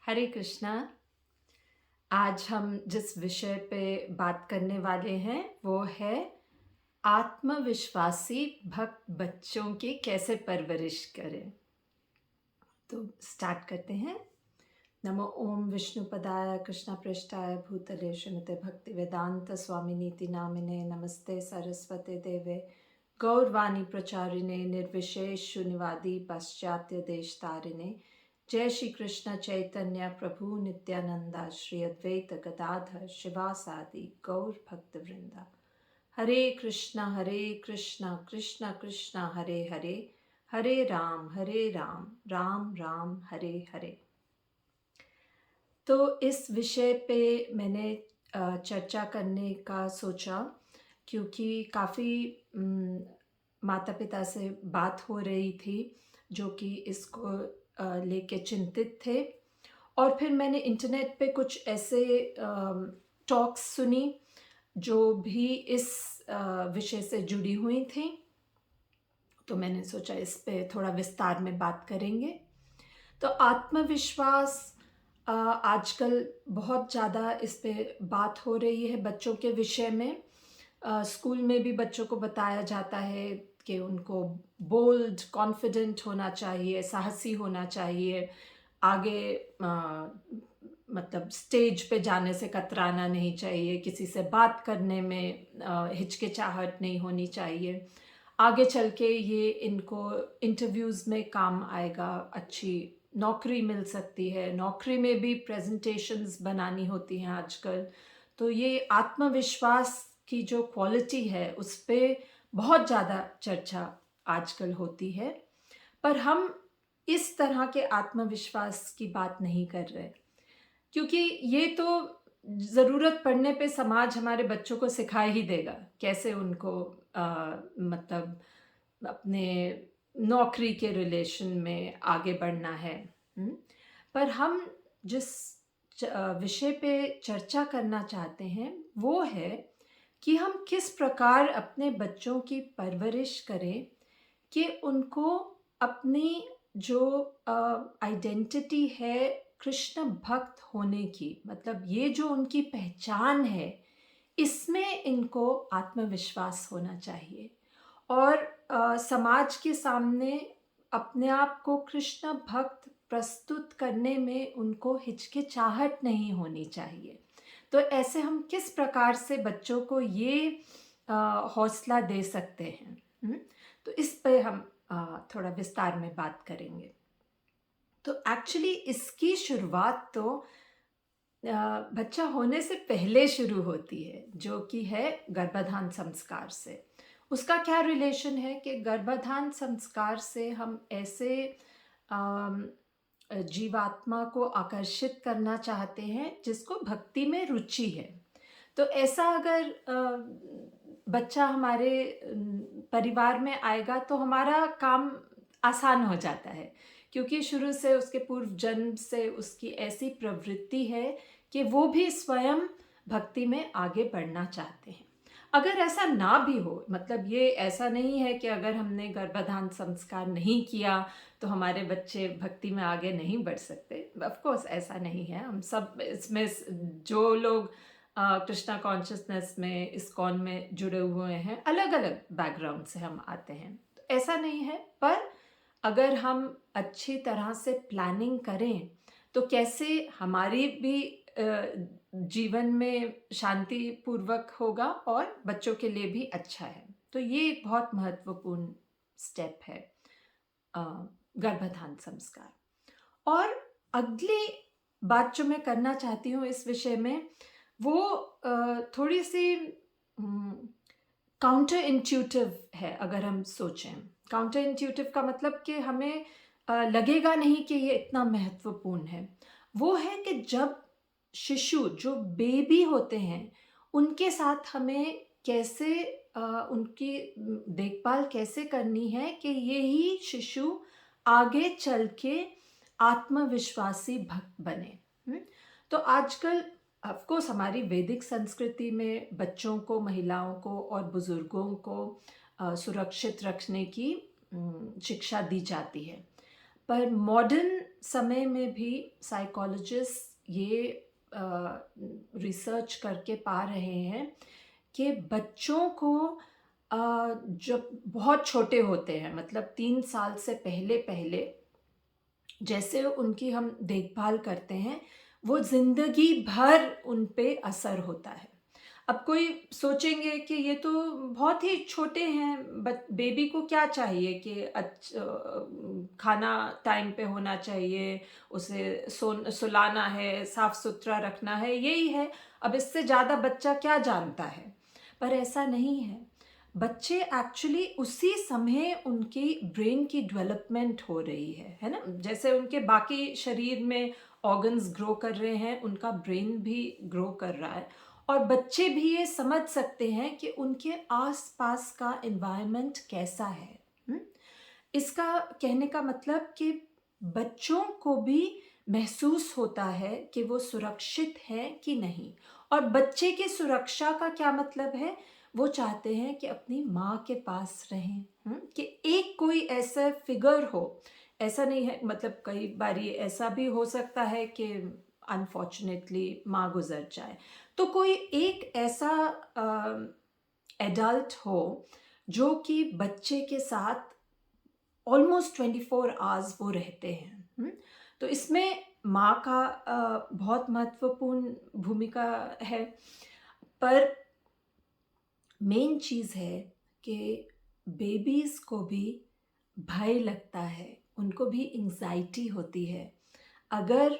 हरे कृष्णा। आज हम जिस विषय पे बात करने वाले हैं वो है आत्मविश्वासी भक्त बच्चों की कैसे परवरिश करें। तो स्टार्ट करते हैं। नमो ओम विष्णुपदाय कृष्णपृष्ठाय भूतले श्रीमते भक्ति वेदांत स्वामिनीति नामिने नमस्ते सरस्वते देवे गौरवाणी प्रचारिणे निर्विशेष शून्यवादी पाश्चात्य देश तारिणे। जय श्री कृष्ण चैतन्य प्रभु नित्यानंदा श्री अद्वैत गदाधर शिवासादि गौर भक्त वृंदा। हरे कृष्णा कृष्ण कृष्ण हरे हरे, हरे राम राम राम हरे हरे। तो इस विषय पे मैंने चर्चा करने का सोचा क्योंकि काफ़ी माता पिता से बात हो रही थी जो कि इसको लेके चिंतित थे। और फिर मैंने इंटरनेट पे कुछ ऐसे टॉक्स सुनी जो भी इस विषय से जुड़ी हुई थी। तो मैंने सोचा इस पे थोड़ा विस्तार में बात करेंगे। तो आत्मविश्वास आजकल बहुत ज़्यादा इस पे बात हो रही है बच्चों के विषय में। स्कूल में भी बच्चों को बताया जाता है कि उनको बोल्ड कॉन्फिडेंट होना चाहिए, साहसी होना चाहिए, आगे मतलब स्टेज पे जाने से कतराना नहीं चाहिए, किसी से बात करने में हिचकिचाहट नहीं होनी चाहिए। आगे चल के ये इनको इंटरव्यूज़ में काम आएगा, अच्छी नौकरी मिल सकती है, नौकरी में भी प्रेजेंटेशंस बनानी होती हैं आजकल। तो ये आत्मविश्वास की जो क्वालिटी है उस पे बहुत ज़्यादा चर्चा आजकल होती है। पर हम इस तरह के आत्मविश्वास की बात नहीं कर रहे, क्योंकि ये तो ज़रूरत पड़ने पे समाज हमारे बच्चों को सिखा ही देगा कैसे उनको मतलब अपने नौकरी के रिलेशन में आगे बढ़ना है। पर हम जिस विषय पे चर्चा करना चाहते हैं वो है कि हम किस प्रकार अपने बच्चों की परवरिश करें कि उनको अपनी जो आइडेंटिटी है कृष्ण भक्त होने की, मतलब ये जो उनकी पहचान है, इसमें इनको आत्मविश्वास होना चाहिए। और समाज के सामने अपने आप को कृष्ण भक्त प्रस्तुत करने में उनको हिचकिचाहट नहीं होनी चाहिए। तो ऐसे हम किस प्रकार से बच्चों को ये हौसला दे सकते हैं? तो इस पे हम थोड़ा विस्तार में बात करेंगे। तो एक्चुअली इसकी शुरुआत तो बच्चा होने से पहले शुरू होती है, जो कि है गर्भाधान संस्कार से। उसका क्या रिलेशन है कि गर्भाधान संस्कार से हम ऐसे जीवात्मा को आकर्षित करना चाहते हैं जिसको भक्ति में रुचि है। तो ऐसा अगर बच्चा हमारे परिवार में आएगा तो हमारा काम आसान हो जाता है, क्योंकि शुरू से उसके पूर्व जन्म से उसकी ऐसी प्रवृत्ति है कि वो भी स्वयं भक्ति में आगे बढ़ना चाहते हैं। अगर ऐसा ना भी हो, मतलब ये ऐसा नहीं है कि अगर हमने गर्भाधान संस्कार नहीं किया तो हमारे बच्चे भक्ति में आगे नहीं बढ़ सकते। ऑफ कोर्स ऐसा नहीं है। हम सब इसमें जो लोग कृष्णा कॉन्शियसनेस में, इस्कॉन में जुड़े हुए हैं, अलग अलग बैकग्राउंड से हम आते हैं, तो ऐसा नहीं है। पर अगर हम अच्छी तरह से प्लानिंग करें तो कैसे हमारी भी जीवन में शांति पूर्वक होगा और बच्चों के लिए भी अच्छा है। तो ये एक बहुत महत्वपूर्ण स्टेप है गर्भाधान संस्कार। और अगली बात जो मैं करना चाहती हूँ इस विषय में, वो थोड़ी सी काउंटर इंट्यूटिव है। अगर हम सोचें, काउंटर इंट्यूटिव का मतलब कि हमें लगेगा नहीं कि ये इतना महत्वपूर्ण है। वो है कि जब शिशु, जो बेबी होते हैं, उनके साथ हमें कैसे उनकी देखभाल कैसे करनी है कि यही शिशु आगे चल के आत्मविश्वासी भक्त बने। तो आजकल ऑफ कोर्स हमारी वैदिक संस्कृति में बच्चों को, महिलाओं को और बुजुर्गों को सुरक्षित रखने की शिक्षा दी जाती है। पर मॉडर्न समय में भी साइकोलॉजिस्ट ये रिसर्च करके पा रहे हैं कि बच्चों को जब बहुत छोटे होते हैं, मतलब 3 साल से पहले पहले जैसे उनकी हम देखभाल करते हैं, वो ज़िंदगी भर उन पे असर होता है। अब कोई सोचेंगे कि ये तो बहुत ही छोटे हैं, बेबी को क्या चाहिए कि खाना टाइम पे होना चाहिए, उसे सुलाना है, साफ-सुथरा रखना है, यही है। अब इससे ज़्यादा बच्चा क्या जानता है? पर ऐसा नहीं है। बच्चे एक्चुअली उसी समय उनकी ब्रेन की डेवलपमेंट हो रही है ना? जैसे उनके बाकी शरीर में ऑर्गन्स ग्रो कर रहे हैं, उनका ब्रेन भी ग्रो कर रहा है और बच्चे भी ये समझ सकते हैं कि उनके आस-पास का एनवायरनमेंट कैसा है। हुँ? इसका कहने का मतलब कि बच्चों को भी महसूस होता है कि वो सुरक्षित हैं कि नहीं। और बच्चे की सुरक्षा का क्या मतलब है? वो चाहते हैं कि अपनी माँ के पास रहें, कि एक कोई ऐसा फिगर हो। ऐसा नहीं है, मतलब कई बारी ऐसा भी हो सकता है कि अनफॉर्चुनेटली माँ गुजर जाए, तो कोई एक ऐसा एडल्ट हो जो कि बच्चे के साथ ऑलमोस्ट 24 आवर्स वो रहते हैं। तो इसमें माँ का बहुत महत्वपूर्ण भूमिका है। पर मेन चीज़ है कि बेबीज़ को भी भय लगता है, उनको भी एंग्ज़ायटी होती है। अगर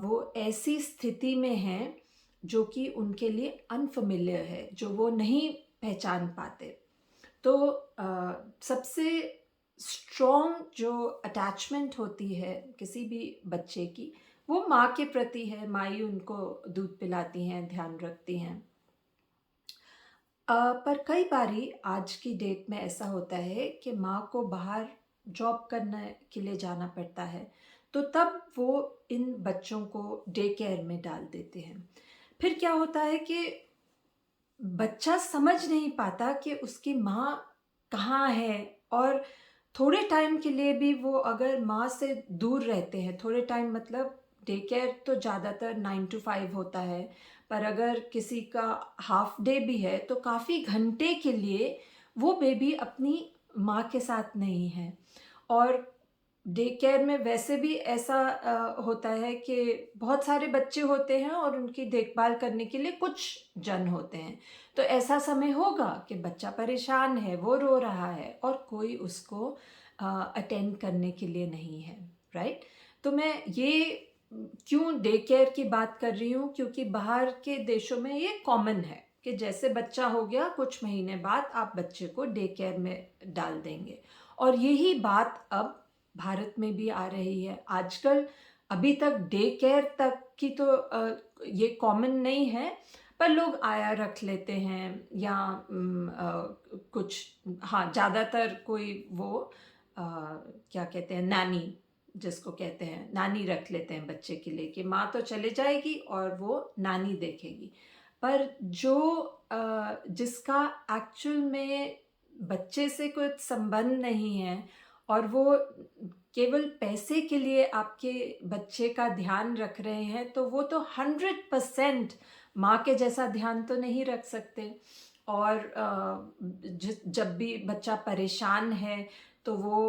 वो ऐसी स्थिति में हैं जो कि उनके लिए अनफ़ेमिलियर है, जो वो नहीं पहचान पाते। तो सबसे स्ट्रॉन्ग जो अटैचमेंट होती है किसी भी बच्चे की, वो माँ के प्रति है। माँ ही उनको दूध पिलाती हैं, ध्यान रखती हैं। पर कई बारी आज की डेट में ऐसा होता है कि माँ को बाहर जॉब करने के लिए जाना पड़ता है, तो तब वो इन बच्चों को डे केयर में डाल देते हैं। फिर क्या होता है कि बच्चा समझ नहीं पाता कि उसकी माँ कहाँ है, और थोड़े टाइम के लिए भी वो अगर माँ से दूर रहते हैं, थोड़े टाइम मतलब डे केयर तो ज़्यादातर 9 टू 5 होता है, पर अगर किसी का हाफ डे भी है तो काफ़ी घंटे के लिए वो बेबी अपनी माँ के साथ नहीं है। और डे केयर में वैसे भी ऐसा होता है कि बहुत सारे बच्चे होते हैं और उनकी देखभाल करने के लिए कुछ जन होते हैं। तो ऐसा समय होगा कि बच्चा परेशान है, वो रो रहा है और कोई उसको अटेंड करने के लिए नहीं है, राइट? तो मैं ये क्यों डे केयर की बात कर रही हूँ, क्योंकि बाहर के देशों में ये कॉमन है कि जैसे बच्चा हो गया, कुछ महीने बाद आप बच्चे को डे केयर में डाल देंगे। और यही बात अब भारत में भी आ रही है। आजकल अभी तक डे केयर तक की तो ये कॉमन नहीं है, पर लोग आया रख लेते हैं या कुछ, हाँ, ज़्यादातर कोई वो क्या कहते हैं, नानी जिसको कहते हैं, नानी रख लेते हैं बच्चे के लिए कि माँ तो चले जाएगी और वो नानी देखेगी। पर जो जिसका एक्चुअल में बच्चे से कोई संबंध नहीं है और वो केवल पैसे के लिए आपके बच्चे का ध्यान रख रहे हैं, तो वो तो 100% माँ के जैसा ध्यान तो नहीं रख सकते। और जब भी बच्चा परेशान है तो वो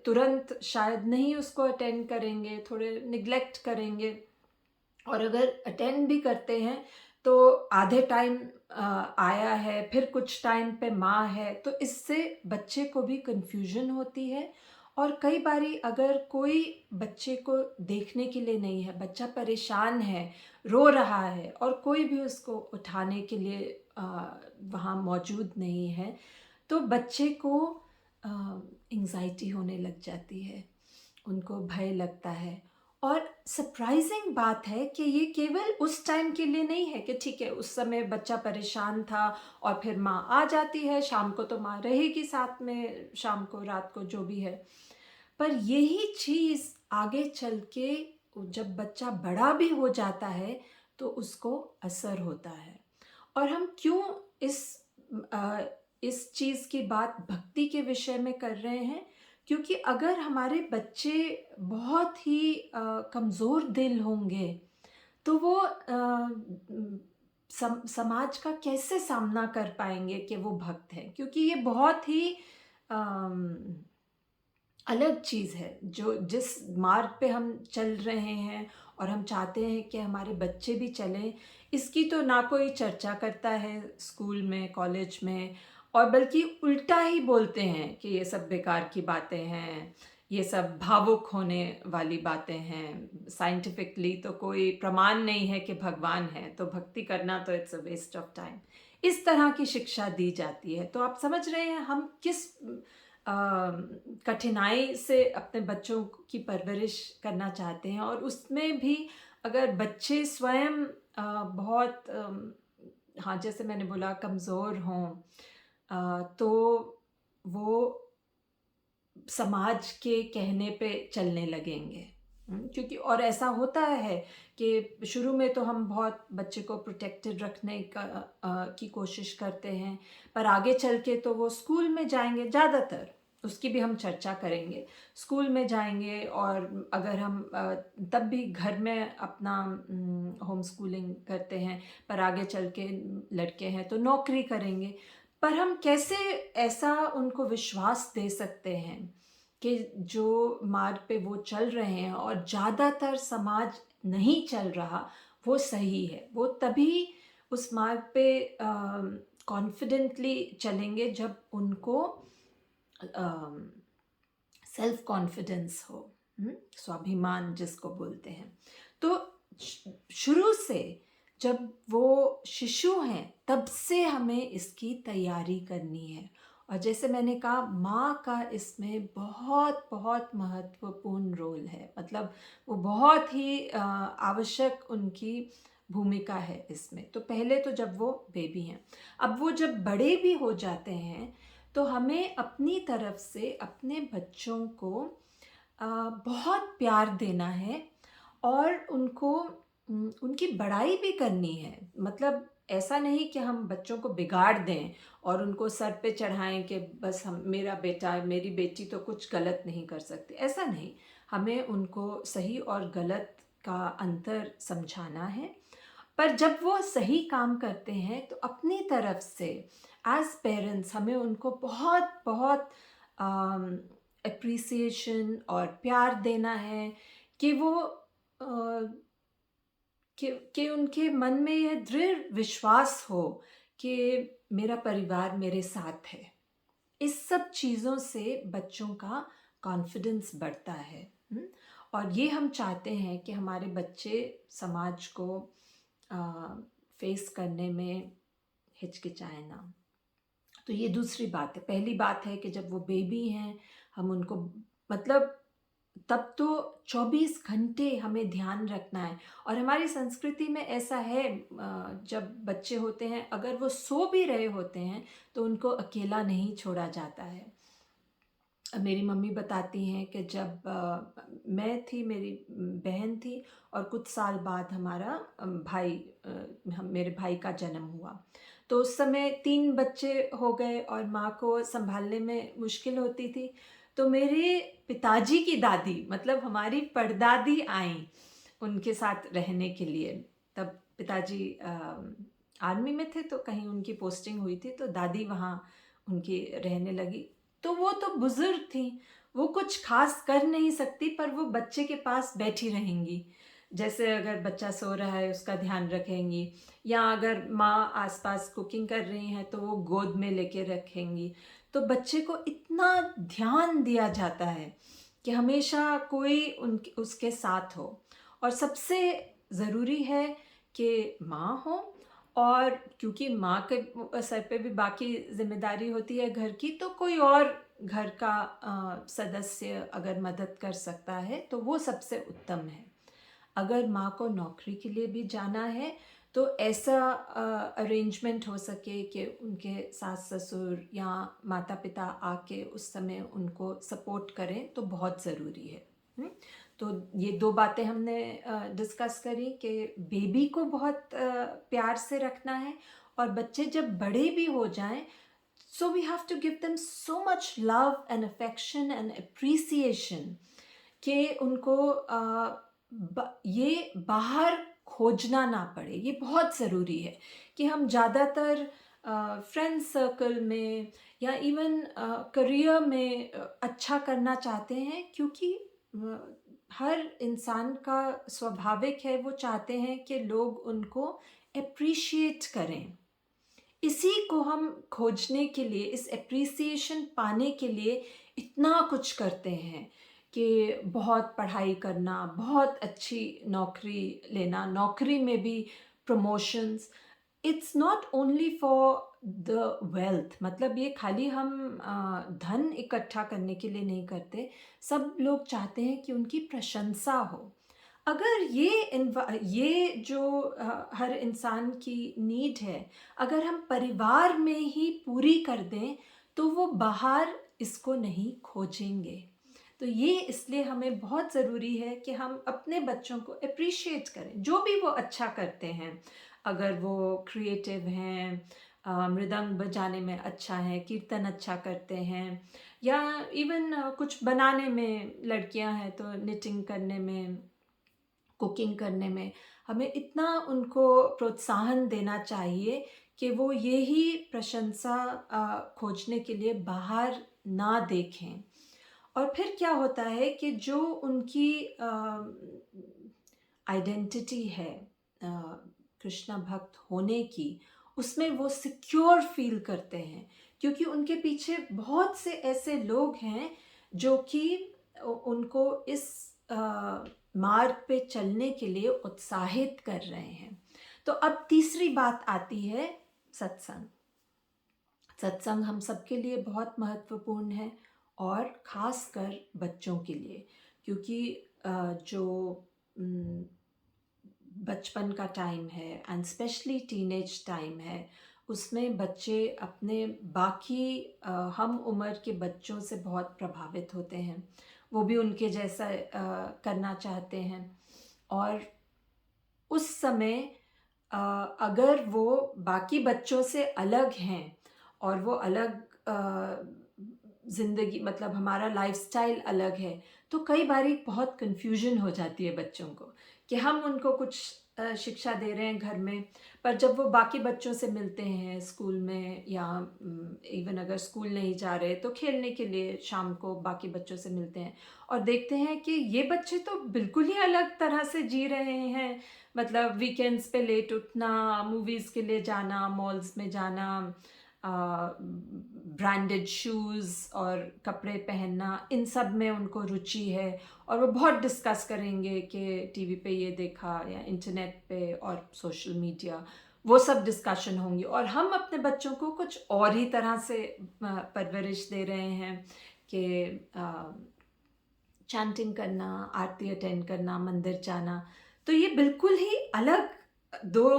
तुरंत शायद नहीं उसको अटेंड करेंगे, थोड़े निग्लेक्ट करेंगे। और अगर अटेंड भी करते हैं तो आधे टाइम आया है, फिर कुछ टाइम पे माँ है, तो इससे बच्चे को भी कन्फ्यूजन होती है। और कई बारी अगर कोई बच्चे को देखने के लिए नहीं है, बच्चा परेशान है, रो रहा है और कोई भी उसको उठाने के लिए वहाँ मौजूद नहीं है, तो बच्चे को एंग्जाइटी होने लग जाती है, उनको भय लगता है। और सरप्राइजिंग बात है कि ये केवल उस टाइम के लिए नहीं है कि ठीक है, उस समय बच्चा परेशान था और फिर माँ आ जाती है, शाम को तो माँ रहेगी साथ में, शाम को रात को जो भी है। पर यही चीज़ आगे चल के जब बच्चा बड़ा भी हो जाता है तो उसको असर होता है। और हम क्यों इस अ, इस चीज़ की बात भक्ति के विषय में कर रहे हैं? क्योंकि अगर हमारे बच्चे बहुत ही कमज़ोर दिल होंगे, तो वो समाज का कैसे सामना कर पाएँगे कि वो भक्त हैं? क्योंकि ये बहुत ही अम, अलग चीज़ है, जो जिस मार्ग पे हम चल रहे हैं और हम चाहते हैं कि हमारे बच्चे भी चलें, इसकी तो ना कोई चर्चा करता है स्कूल में, कॉलेज में, और बल्कि उल्टा ही बोलते हैं कि ये सब बेकार की बातें हैं, ये सब भावुक होने वाली बातें हैं। साइंटिफिकली तो कोई प्रमाण नहीं है कि भगवान है, तो भक्ति करना तो it's a waste of time. इस तरह की शिक्षा दी जाती है। तो आप समझ रहे हैं हम किस अ, कठिनाई से अपने बच्चों की परवरिश करना चाहते हैं, और उसमें भी अगर बच्चे स्वयं बहुत हाँ, जैसे मैंने बोला कमज़ोर हों, तो वो समाज के कहने पे चलने लगेंगे। क्योंकि और ऐसा होता है कि शुरू में तो हम बहुत बच्चे को प्रोटेक्टेड रखने की कोशिश करते हैं, पर आगे चल के तो वो स्कूल में जाएँगे ज़्यादातर, उसकी भी हम चर्चा करेंगे। स्कूल में जाएँगे, और अगर हम तब भी घर में अपना होम स्कूलिंग करते हैं, पर आगे चल के लड़के हैं तो नौकरी करेंगे। पर हम कैसे ऐसा उनको विश्वास दे सकते हैं कि जो मार्ग पे वो चल रहे हैं और ज़्यादातर समाज नहीं चल रहा, वो सही है। वो तभी उस मार्ग पे कॉन्फिडेंटली चलेंगे जब उनको सेल्फ कॉन्फिडेंस हो, स्वाभिमान जिसको बोलते हैं। तो शुरू से जब वो शिशु हैं, तब से हमें इसकी तैयारी करनी है। और जैसे मैंने कहा, माँ का इसमें बहुत बहुत महत्वपूर्ण रोल है। मतलब वो बहुत ही आवश्यक उनकी भूमिका है इसमें। तो पहले तो जब वो बेबी हैं, अब वो जब बड़े भी हो जाते हैं, तो हमें अपनी तरफ से अपने बच्चों को बहुत प्यार देना है, और उनको उनकी बड़ाई भी करनी है। मतलब ऐसा नहीं कि हम बच्चों को बिगाड़ दें और उनको सर पे चढ़ाएं कि बस हम, मेरा बेटा मेरी बेटी तो कुछ गलत नहीं कर सकते, ऐसा नहीं। हमें उनको सही और गलत का अंतर समझाना है। पर जब वो सही काम करते हैं, तो अपनी तरफ से एज पेरेंट्स हमें उनको बहुत बहुत एप्रिसिएशन और प्यार देना है, कि वो कि उनके मन में यह दृढ़ विश्वास हो कि मेरा परिवार मेरे साथ है। इस सब चीज़ों से बच्चों का कॉन्फिडेंस बढ़ता है। और ये हम चाहते हैं कि हमारे बच्चे समाज को फेस करने में हिचकिचाए ना। तो ये दूसरी बात है। पहली बात है कि जब वो बेबी हैं, हम उनको, मतलब तब तो 24 घंटे हमें ध्यान रखना है। और हमारी संस्कृति में ऐसा है, जब बच्चे होते हैं, अगर वो सो भी रहे होते हैं, तो उनको अकेला नहीं छोड़ा जाता है। मेरी मम्मी बताती हैं कि जब मैं थी, मेरी बहन थी, और कुछ साल बाद हमारा मेरे भाई का जन्म हुआ। तो उस समय 3 बच्चे हो गए और माँ को सँभालने में मुश्किल होती थी। तो मेरे पिताजी की दादी, मतलब हमारी परदादी आईं उनके साथ रहने के लिए। तब पिताजी आर्मी में थे, तो कहीं उनकी पोस्टिंग हुई थी, तो दादी वहाँ उनकी रहने लगी। तो वो तो बुज़ुर्ग थीं, वो कुछ ख़ास कर नहीं सकती, पर वो बच्चे के पास बैठी रहेंगी। जैसे अगर बच्चा सो रहा है, उसका ध्यान रखेंगी, या अगर माँ आस-पास कुकिंग कर रही हैं, तो वो गोद में लेके रखेंगी। तो बच्चे को इतना ध्यान दिया जाता है कि हमेशा कोई उसके साथ हो। और सबसे ज़रूरी है कि माँ हो, और क्योंकि माँ के सर पे भी बाकी ज़िम्मेदारी होती है घर की, तो कोई और घर का सदस्य अगर मदद कर सकता है, तो वो सबसे उत्तम है। अगर माँ को नौकरी के लिए भी जाना है, तो ऐसा अरेंजमेंट हो सके कि उनके सास-ससुर या माता-पिता आके उस समय उनको सपोर्ट करें, तो बहुत ज़रूरी है। तो ये 2 बातें हमने डिस्कस करी कि बेबी को बहुत प्यार से रखना है, और बच्चे जब बड़े भी हो जाएँ, So we have to give them so much love and affection and appreciation कि उनको ये बाहर खोजना ना पड़े। ये बहुत ज़रूरी है कि हम ज़्यादातर फ्रेंड सर्कल में या इवन करियर में अच्छा करना चाहते हैं, क्योंकि हर इंसान का स्वाभाविक है, वो चाहते हैं कि लोग उनको एप्रिशिएट करें। इसी को हम खोजने के लिए, इस एप्रिसिएशन पाने के लिए इतना कुछ करते हैं कि बहुत पढ़ाई करना, बहुत अच्छी नौकरी लेना, नौकरी में भी promotions. It's not only for the wealth, मतलब ये खाली हम धन इकट्ठा करने के लिए नहीं करते। सब लोग चाहते हैं कि उनकी प्रशंसा हो। अगर ये जो हर इंसान की नीड है, अगर हम परिवार में ही पूरी कर दें, तो वो बाहर इसको नहीं खोजेंगे। तो ये इसलिए हमें बहुत ज़रूरी है कि हम अपने बच्चों को एप्रिशिएट करें, जो भी वो अच्छा करते हैं। अगर वो क्रिएटिव हैं, मृदंग बजाने में अच्छा है, कीर्तन अच्छा करते हैं, या इवन कुछ बनाने में, लड़कियां हैं तो निटिंग करने में, कुकिंग करने में, हमें इतना उनको प्रोत्साहन देना चाहिए कि वो यही प्रशंसा खोजने के लिए बाहर ना देखें। और फिर क्या होता है कि जो उनकी आइडेंटिटी है कृष्ण भक्त होने की, उसमें वो सिक्योर फील करते हैं, क्योंकि उनके पीछे बहुत से ऐसे लोग हैं जो कि उनको इस मार्ग पे चलने के लिए उत्साहित कर रहे हैं। तो अब तीसरी बात आती है सत्संग। सत्संग हम सबके लिए बहुत महत्वपूर्ण है, और ख़ासकर बच्चों के लिए, क्योंकि जो बचपन का टाइम है एंड स्पेशली टीनेज टाइम है, उसमें बच्चे अपने बाकी हम उम्र के बच्चों से बहुत प्रभावित होते हैं। वो भी उनके जैसा करना चाहते हैं, और उस समय अगर वो बाकी बच्चों से अलग हैं और वो अलग ज़िंदगी, मतलब हमारा लाइफस्टाइल अलग है, तो कई बारी बहुत कन्फ्यूजन हो जाती है बच्चों को कि हम उनको कुछ शिक्षा दे रहे हैं घर में, पर जब वो बाकी बच्चों से मिलते हैं स्कूल में, या इवन अगर स्कूल नहीं जा रहे तो खेलने के लिए शाम को बाकी बच्चों से मिलते हैं, और देखते हैं कि ये बच्चे तो बिल्कुल ही अलग तरह से जी रहे हैं। मतलब वीकेंड्स पे लेट उठना, मूवीज़ के लिए जाना, मॉल्स में जाना, ब्रांडेड शूज़ और कपड़े पहनना, इन सब में उनको रुचि है, और वो बहुत डिस्कस करेंगे कि टीवी पे ये देखा, या इंटरनेट पे और सोशल मीडिया, वो सब डिस्कशन होंगी। और हम अपने बच्चों को कुछ और ही तरह से परवरिश दे रहे हैं कि चैंटिंग करना, आरती अटेंड करना, मंदिर जाना। तो ये बिल्कुल ही अलग दो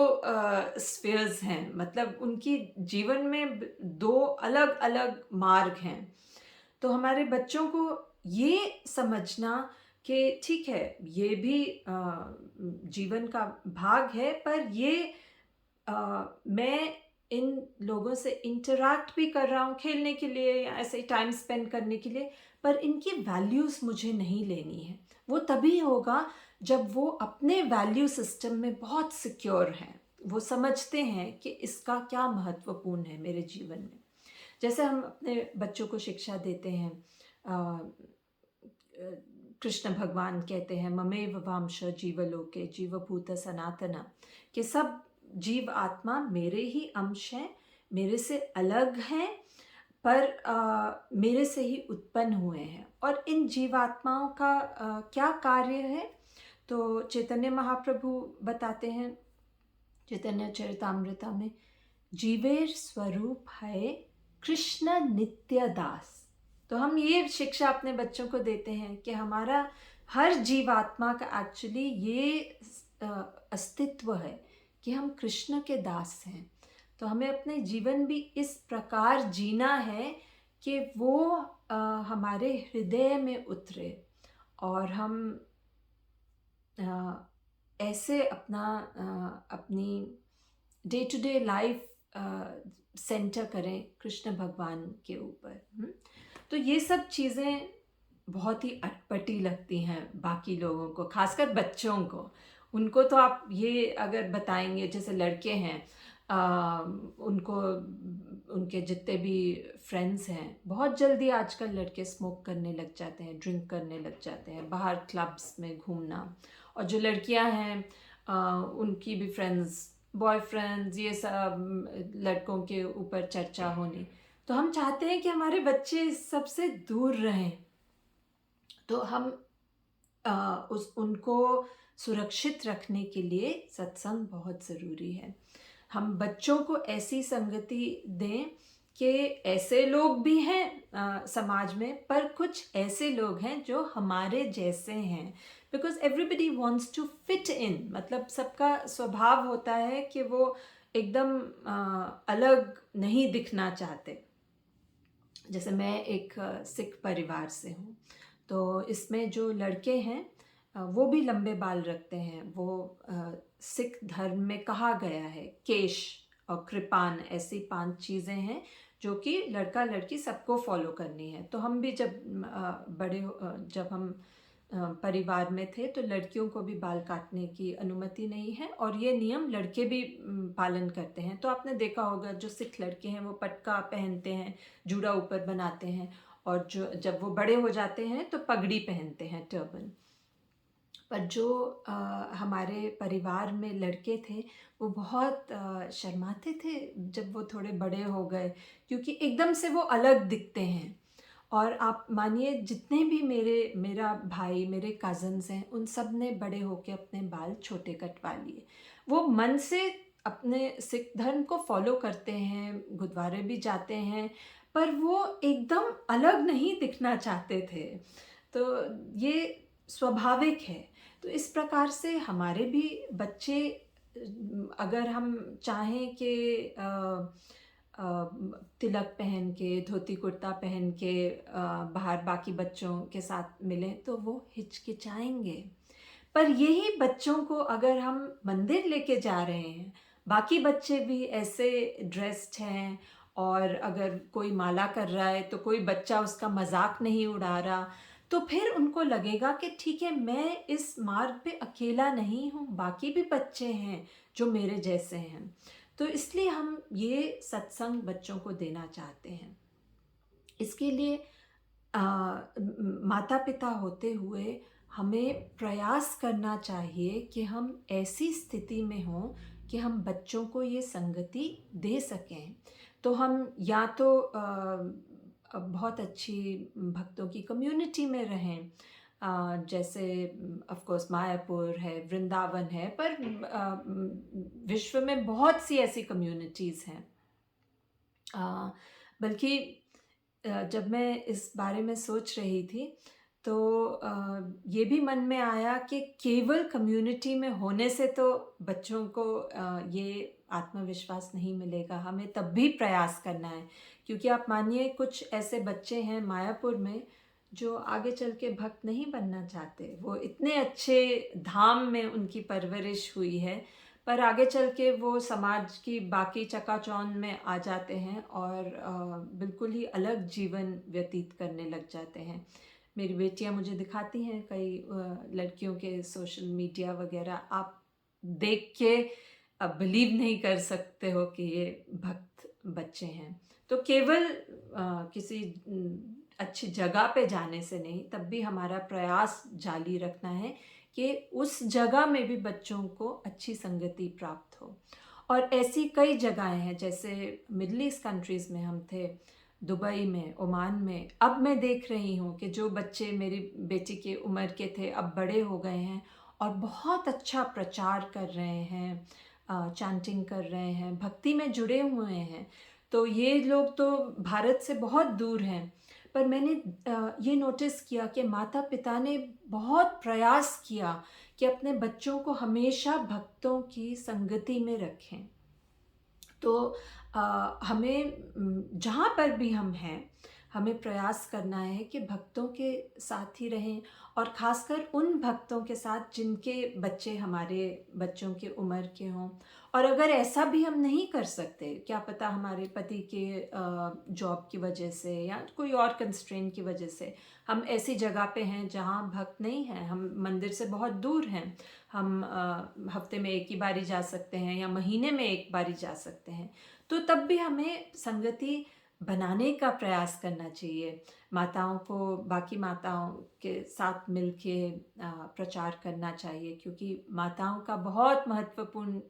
स्फीयर्स हैं, मतलब उनकी जीवन में दो अलग अलग मार्ग हैं। तो हमारे बच्चों को ये समझना कि ठीक है, ये भी जीवन का भाग है, पर ये मैं इन लोगों से इंटरैक्ट भी कर रहा हूँ खेलने के लिए या ऐसे ही टाइम स्पेंड करने के लिए, पर इनकी वैल्यूज़ मुझे नहीं लेनी है। वो तभी होगा जब वो अपने वैल्यू सिस्टम में बहुत सिक्योर हैं, वो समझते हैं कि इसका क्या महत्वपूर्ण है मेरे जीवन में। जैसे हम अपने बच्चों को शिक्षा देते हैं, कृष्ण भगवान कहते हैं ममेव वांश जीवलोके जीवभूत सनातना, कि सब जीव आत्मा मेरे ही अंश हैं, मेरे से अलग हैं, पर मेरे से ही उत्पन्न हुए हैं। और इन जीवात्माओं का क्या कार्य है, तो चैतन्य महाप्रभु बताते हैं चैतन्य चरितामृता में, जीवेर स्वरूप है कृष्ण नित्य दास। तो हम ये शिक्षा अपने बच्चों को देते हैं कि हमारा हर जीवात्मा का एक्चुअली ये अस्तित्व है कि हम कृष्ण के दास हैं। तो हमें अपने जीवन भी इस प्रकार जीना है कि वो हमारे हृदय में उतरे, और हम ऐसे अपनी day to day life centre करें कृष्ण भगवान के ऊपर। तो ये सब चीज़ें बहुत ही अटपटी लगती हैं बाकी लोगों को, खासकर बच्चों को। उनको तो आप ये अगर बताएंगे, जैसे लड़के हैं, उनको उनके जितने भी फ्रेंड्स हैं, बहुत जल्दी आजकल लड़के स्मोक करने लग जाते हैं, ड्रिंक करने लग जाते हैं, बाहर क्लब्स में घूमना। और जो लड़कियां हैं, उनकी भी फ्रेंड्स, बॉयफ्रेंड्स, ये सब लड़कों के ऊपर चर्चा होनी। तो हम चाहते हैं कि हमारे बच्चे इस सबसे दूर रहें। तो हम उनको सुरक्षित रखने के लिए सत्संग बहुत ज़रूरी है। हम बच्चों को ऐसी संगति दें कि ऐसे लोग भी हैं समाज में, पर कुछ ऐसे लोग हैं जो हमारे जैसे हैं। Because everybody wants to fit in, मतलब सबका स्वभाव होता है कि वो एकदम अलग नहीं दिखना चाहते। जैसे मैं एक सिख परिवार से हूँ, तो इसमें जो लड़के हैं वो भी लंबे बाल रखते हैं। वो सिख धर्म में कहा गया है, केश और कृपान, ऐसी 5 चीज़ें हैं जो कि लड़का लड़की सबको फॉलो करनी है। तो हम भी जब जब हम परिवार में थे, तो लड़कियों को भी बाल काटने की अनुमति नहीं है, और ये नियम लड़के भी पालन करते हैं। तो आपने देखा होगा, जो सिख लड़के हैं वो पटका पहनते हैं, जूड़ा ऊपर बनाते हैं, और जो जब वो बड़े हो जाते हैं तो पगड़ी पहनते हैं, टर्बन। पर जो हमारे परिवार में लड़के थे, वो बहुत शर्माते थे जब वो थोड़े बड़े हो गए, क्योंकि एकदम से वो अलग दिखते हैं। और आप मानिए, जितने भी मेरा भाई, मेरे कज़न्स हैं, उन सब ने बड़े होके अपने बाल छोटे कटवा लिए। वो मन से अपने सिख धर्म को फॉलो करते हैं, गुरुद्वारे भी जाते हैं, पर वो एकदम अलग नहीं दिखना चाहते थे। तो ये स्वाभाविक है। तो इस प्रकार से हमारे भी बच्चे, अगर हम चाहें कि तिलक पहन के, धोती कुर्ता पहन के बाहर बाकी बच्चों के साथ मिलें, तो वो हिचकिचाएंगे। पर यही बच्चों को अगर हम मंदिर लेके जा रहे हैं, बाकी बच्चे भी ऐसे ड्रेस्ड हैं, और अगर कोई माला कर रहा है तो कोई बच्चा उसका मजाक नहीं उड़ा रहा, तो फिर उनको लगेगा कि ठीक है, मैं इस मार्ग पे अकेला नहीं हूँ, बाकी भी बच्चे हैं जो मेरे जैसे हैं। तो इसलिए हम ये सत्संग बच्चों को देना चाहते हैं। इसके लिए माता पिता होते हुए हमें प्रयास करना चाहिए कि हम ऐसी स्थिति में हों कि हम बच्चों को ये संगति दे सकें। तो हम या तो बहुत अच्छी भक्तों की कम्युनिटी में रहें, जैसे ऑफ कोर्स मायापुर है, वृंदावन है, पर विश्व में बहुत सी ऐसी कम्युनिटीज़ हैं। बल्कि जब मैं इस बारे में सोच रही थी, तो ये भी मन में आया कि केवल कम्युनिटी में होने से तो बच्चों को ये आत्मविश्वास नहीं मिलेगा। हमें तब भी प्रयास करना है, क्योंकि आप मानिए, कुछ ऐसे बच्चे हैं मायापुर में जो आगे चल के भक्त नहीं बनना चाहते। वो इतने अच्छे धाम में उनकी परवरिश हुई है, पर आगे चल के वो समाज की बाकी चकाचौंध में आ जाते हैं और बिल्कुल ही अलग जीवन व्यतीत करने लग जाते हैं। मेरी बेटियां मुझे दिखाती हैं कई लड़कियों के सोशल मीडिया वगैरह, आप देख के अब बिलीव नहीं कर सकते हो कि ये भक्त बच्चे हैं। तो केवल किसी अच्छी जगह पे जाने से नहीं, तब भी हमारा प्रयास जारी रखना है कि उस जगह में भी बच्चों को अच्छी संगति प्राप्त हो। और ऐसी कई जगहें हैं, जैसे मिडल ईस्ट कंट्रीज़ में हम थे, दुबई में, ओमान में। अब मैं देख रही हूँ कि जो बच्चे मेरी बेटी के उम्र के थे, अब बड़े हो गए हैं और बहुत अच्छा प्रचार कर रहे हैं, चैंटिंग कर रहे हैं, भक्ति में जुड़े हुए हैं। तो ये लोग तो भारत से बहुत दूर हैं, पर मैंने ये नोटिस किया कि माता पिता ने बहुत प्रयास किया कि अपने बच्चों को हमेशा भक्तों की संगति में रखें। तो हमें जहाँ पर भी हम हैं, हमें प्रयास करना है कि भक्तों के साथ ही रहें, और ख़ासकर उन भक्तों के साथ जिनके बच्चे हमारे बच्चों की उम्र के हों। और अगर ऐसा भी हम नहीं कर सकते, क्या पता हमारे पति के जॉब की वजह से या कोई और कंस्ट्रेंट की वजह से हम ऐसी जगह पे हैं जहाँ भक्त नहीं हैं, हम मंदिर से बहुत दूर हैं, हम हफ्ते में एक ही बारी जा सकते हैं या महीने में एक बारी जा सकते हैं, तो तब भी हमें संगति बनाने का प्रयास करना चाहिए। माताओं को बाकी माताओं के साथ मिलके प्रचार करना चाहिए, क्योंकि माताओं का बहुत महत्वपूर्ण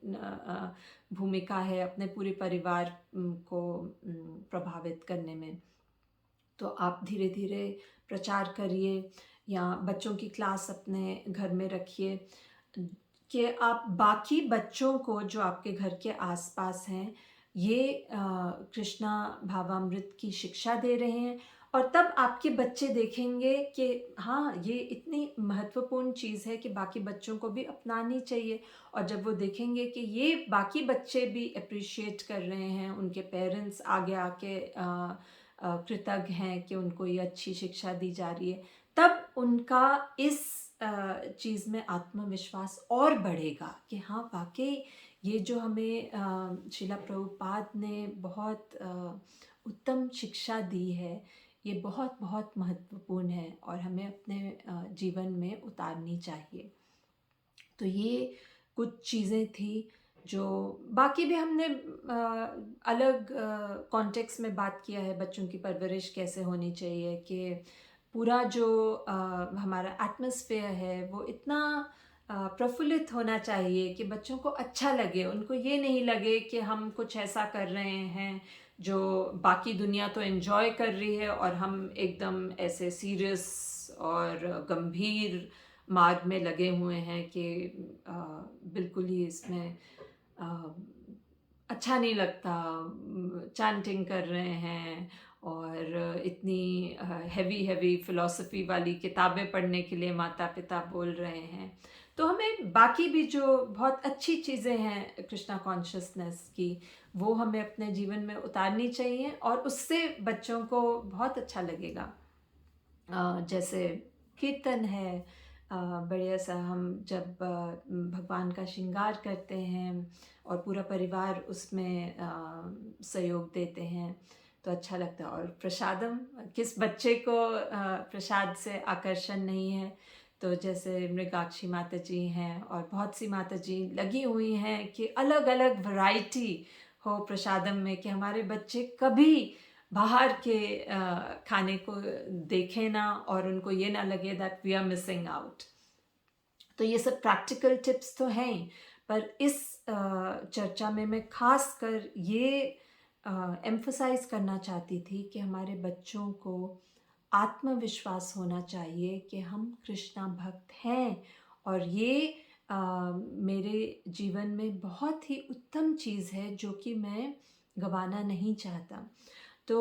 भूमिका है अपने पूरे परिवार को प्रभावित करने में। तो आप धीरे-धीरे प्रचार करिए, या बच्चों की क्लास अपने घर में रखिए, कि आप बाकी बच्चों को जो आपके घर के आस-पास हैं, ये कृष्णा भावामृत की शिक्षा दे रहे हैं, और तब आपके बच्चे देखेंगे कि हाँ, ये इतनी महत्वपूर्ण चीज़ है कि बाकी बच्चों को भी अपनानी चाहिए। और जब वो देखेंगे कि ये बाकी बच्चे भी एप्रिशिएट कर रहे हैं, उनके पेरेंट्स आगे आके कृतज्ञ हैं कि उनको ये अच्छी शिक्षा दी जा रही है, तब उनका इस चीज़ में आत्मविश्वास और बढ़ेगा कि हाँ, वाक़ई ये जो हमें शिला प्रभुपाद ने बहुत उत्तम शिक्षा दी है, ये बहुत-बहुत महत्वपूर्ण है और हमें अपने जीवन में उतारनी चाहिए। तो ये कुछ चीज़ें थी जो बाकी भी हमने अलग कॉन्टेक्स्ट में बात किया है, बच्चों की परवरिश कैसे होनी चाहिए, कि पूरा जो हमारा एटमॉस्फेयर है वो इतना प्रफुल्लित होना चाहिए कि बच्चों को अच्छा लगे, उनको ये नहीं लगे कि हम कुछ ऐसा कर रहे हैं जो बाकी दुनिया तो एन्जॉय कर रही है और हम एकदम ऐसे सीरियस और गंभीर मार्ग में लगे हुए हैं कि बिल्कुल ही इसमें अ, अच्छा नहीं लगता, चैंटिंग कर रहे हैं और इतनी हेवी हेवी फिलॉसफी वाली किताबें पढ़ने के लिए माता-पिता बोल रहे हैं। तो हमें बाकी भी जो बहुत अच्छी चीज़ें हैं कृष्णा कॉन्शियसनेस की, वो हमें अपने जीवन में उतारनी चाहिए और उससे बच्चों को बहुत अच्छा लगेगा। जैसे कीर्तन है, बढ़िया सा हम जब भगवान का श्रृंगार करते हैं और पूरा परिवार उसमें सहयोग देते हैं, तो अच्छा लगता है। और प्रसादम, किस बच्चे को प्रसाद से आकर्षण नहीं है। तो जैसे मृगाक्षी माता जी हैं और बहुत सी माता जी लगी हुई हैं कि अलग अलग वैरायटी हो प्रसादम में, कि हमारे बच्चे कभी बाहर के खाने को देखें ना और उनको ये ना लगे that we are missing out. तो ये सब प्रैक्टिकल टिप्स तो हैं ही, पर इस चर्चा में मैं खास कर ये एम्फसाइज करना चाहती थी कि हमारे बच्चों को आत्मविश्वास होना चाहिए कि हम कृष्णा भक्त हैं, और ये मेरे जीवन में बहुत ही उत्तम चीज़ है जो कि मैं गंवाना नहीं चाहता। तो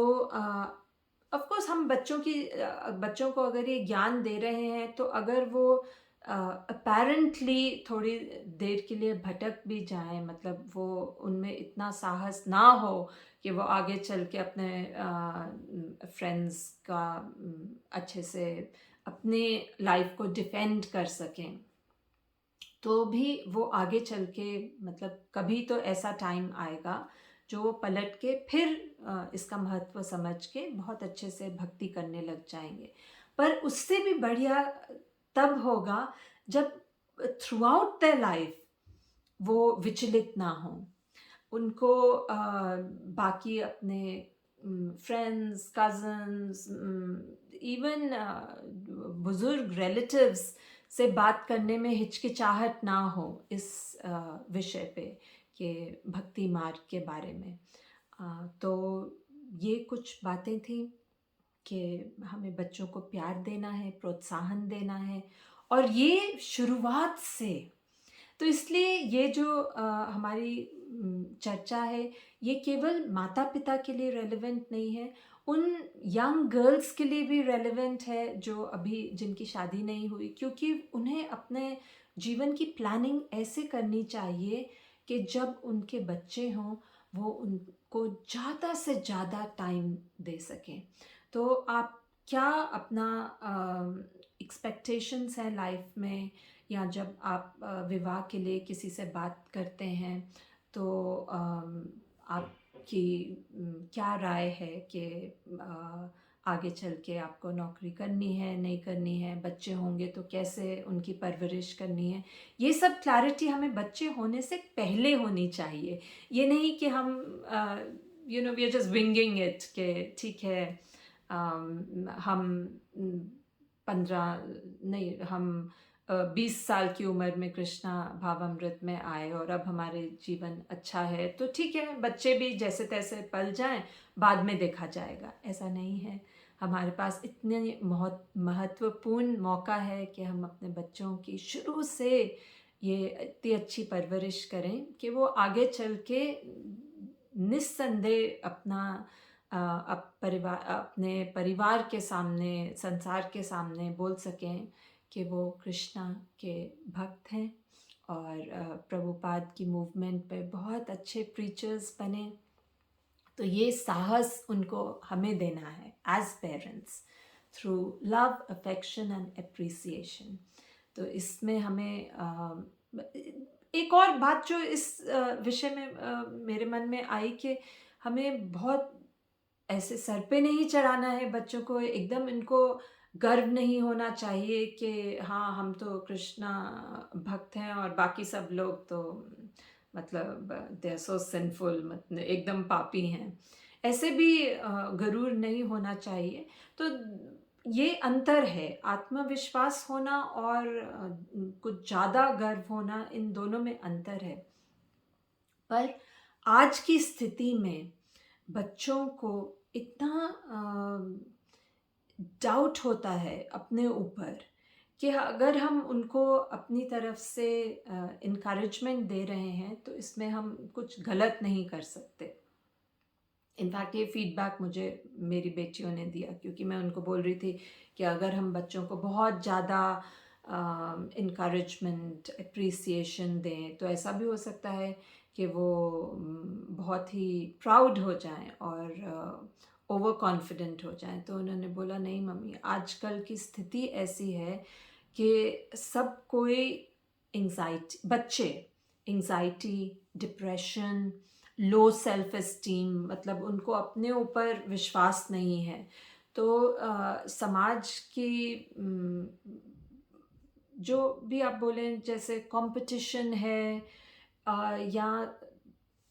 ऑफ कोर्स हम बच्चों को अगर ये ज्ञान दे रहे हैं, तो अगर वो अपैरेंटली थोड़ी देर के लिए भटक भी जाएँ, मतलब वो उनमें इतना साहस ना हो कि वो आगे चल के अपने फ्रेंड्स का अच्छे से अपने लाइफ को डिफेंड कर सकें, तो भी वो आगे चल के, मतलब कभी तो ऐसा टाइम आएगा जो वो पलट के फिर इसका महत्व समझ के बहुत अच्छे से भक्ति करने लग जाएंगे। पर उससे भी बढ़िया तब होगा जब थ्रू आउट द लाइफ वो विचलित ना हो, उनको बाकी अपने फ्रेंड्स, कज़न्स, इवन बुज़ुर्ग रिलेटिव्स से बात करने में हिचकिचाहट ना हो इस विषय पे, कि भक्ति मार्ग के बारे में। तो ये कुछ बातें थी कि हमें बच्चों को प्यार देना है, प्रोत्साहन देना है, और ये शुरुआत से। तो इसलिए ये जो हमारी चर्चा है, ये केवल माता-पिता के लिए रेलेवेंट नहीं है, उन यंग गर्ल्स के लिए भी रेलेवेंट है जो अभी जिनकी शादी नहीं हुई, क्योंकि उन्हें अपने जीवन की प्लानिंग ऐसे करनी चाहिए कि जब उनके बच्चे हों, वो उनको ज़्यादा से ज़्यादा टाइम दे सकें। तो आप क्या अपना एक्सपेक्टेशंस हैं लाइफ में, या जब आप विवाह के लिए किसी से बात करते हैं तो आपकी क्या राय है कि आगे चल के आपको नौकरी करनी है नहीं करनी है, बच्चे होंगे तो कैसे उनकी परवरिश करनी है? ये सब क्लैरिटी हमें बच्चे होने से पहले होनी चाहिए। ये नहीं कि हम we are just winging it कि ठीक है, हम 15 नहीं, हम 20 साल की उम्र में कृष्णा भावामृत में आए और अब हमारे जीवन अच्छा है तो ठीक है, बच्चे भी जैसे तैसे पल जाएं, बाद में देखा जाएगा। ऐसा नहीं है। हमारे पास इतने बहुत महत्वपूर्ण मौका है कि हम अपने बच्चों की शुरू से ये इतनी अच्छी परवरिश करें कि वो आगे चल के निस्संदेह अपने परिवार के सामने, संसार के सामने बोल सकें कि वो कृष्णा के भक्त हैं और प्रभुपाद की मूवमेंट पे बहुत अच्छे प्रीचर्स बने। तो ये साहस उनको हमें देना है as parents, through love, affection and appreciation. तो इसमें हमें एक और बात जो इस विषय में मेरे मन में आई कि हमें बहुत ऐसे सर पे नहीं चढ़ाना है बच्चों को, एकदम इनको गर्व नहीं होना चाहिए कि हाँ हम तो कृष्णा भक्त हैं और बाकी सब लोग तो मतलब दे आर सो सिंफुल, मतलब एकदम पापी हैं। ऐसे भी गरूर नहीं होना चाहिए। तो ये अंतर है, आत्मविश्वास होना और कुछ ज़्यादा गर्व होना, इन दोनों में अंतर है। पर आज की स्थिति में बच्चों को इतना डाउट होता है अपने ऊपर कि अगर हम उनको अपनी तरफ से इनकरेजमेंट दे रहे हैं तो इसमें हम कुछ गलत नहीं कर सकते। इनफैक्ट ये फीडबैक मुझे मेरी बेटियों ने दिया, क्योंकि मैं उनको बोल रही थी कि अगर हम बच्चों को बहुत ज़्यादा इनकरेजमेंट, अप्रिसिएशन दें तो ऐसा भी हो सकता है कि वो बहुत ही प्राउड हो जाएं और ओवर कॉन्फिडेंट हो जाएं। तो उन्होंने बोला नहीं मम्मी, आजकल की स्थिति ऐसी है कि सब कोई बच्चे anxiety, depression, low self esteem, मतलब उनको अपने ऊपर विश्वास नहीं है। तो समाज की जो भी आप बोलें, जैसे कंपटीशन है या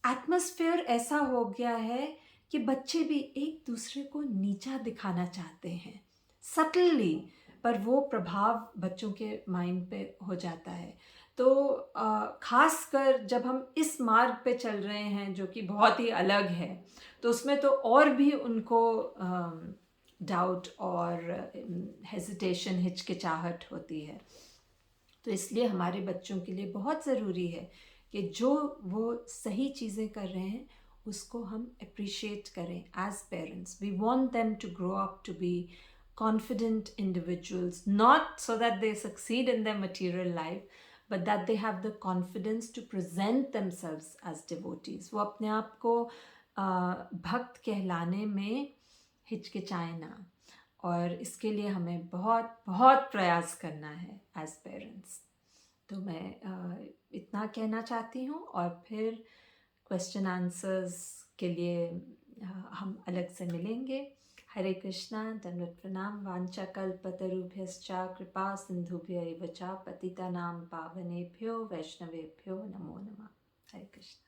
एटमॉस्फेयर ऐसा हो गया है कि बच्चे भी एक दूसरे को नीचा दिखाना चाहते हैं सटली, पर वो प्रभाव बच्चों के माइंड पे हो जाता है। तो खासकर जब हम इस मार्ग पे चल रहे हैं जो कि बहुत ही अलग है, तो उसमें तो और भी उनको डाउट और हेजिटेशन, हिचकिचाहट होती है। तो इसलिए हमारे बच्चों के लिए बहुत ज़रूरी है कि जो वो सही चीज़ें कर रहे हैं उसको हम अप्रिशिएट करें as parents. We want them to grow up to be confident individuals, not so that they succeed in their material life, but that they have the confidence to present themselves as devotees. वो अपने आप को भक्त कहलाने में हिचकिचाए ना, और इसके लिए हमें बहुत बहुत प्रयास करना है एज पेरेंट्स। तो मैं इतना कहना चाहती हूँ, और फिर क्वेश्चन आंसर्स के लिए हम अलग से मिलेंगे। हरे कृष्णा, दंडवत प्रणाम। वाञ्छाकल्पतरुभ्यश्च कृपा सिन्धुभ्य एव च पतितानां पावनेभ्यो वैष्णवेभ्यो नमो नमः। हरे कृष्ण।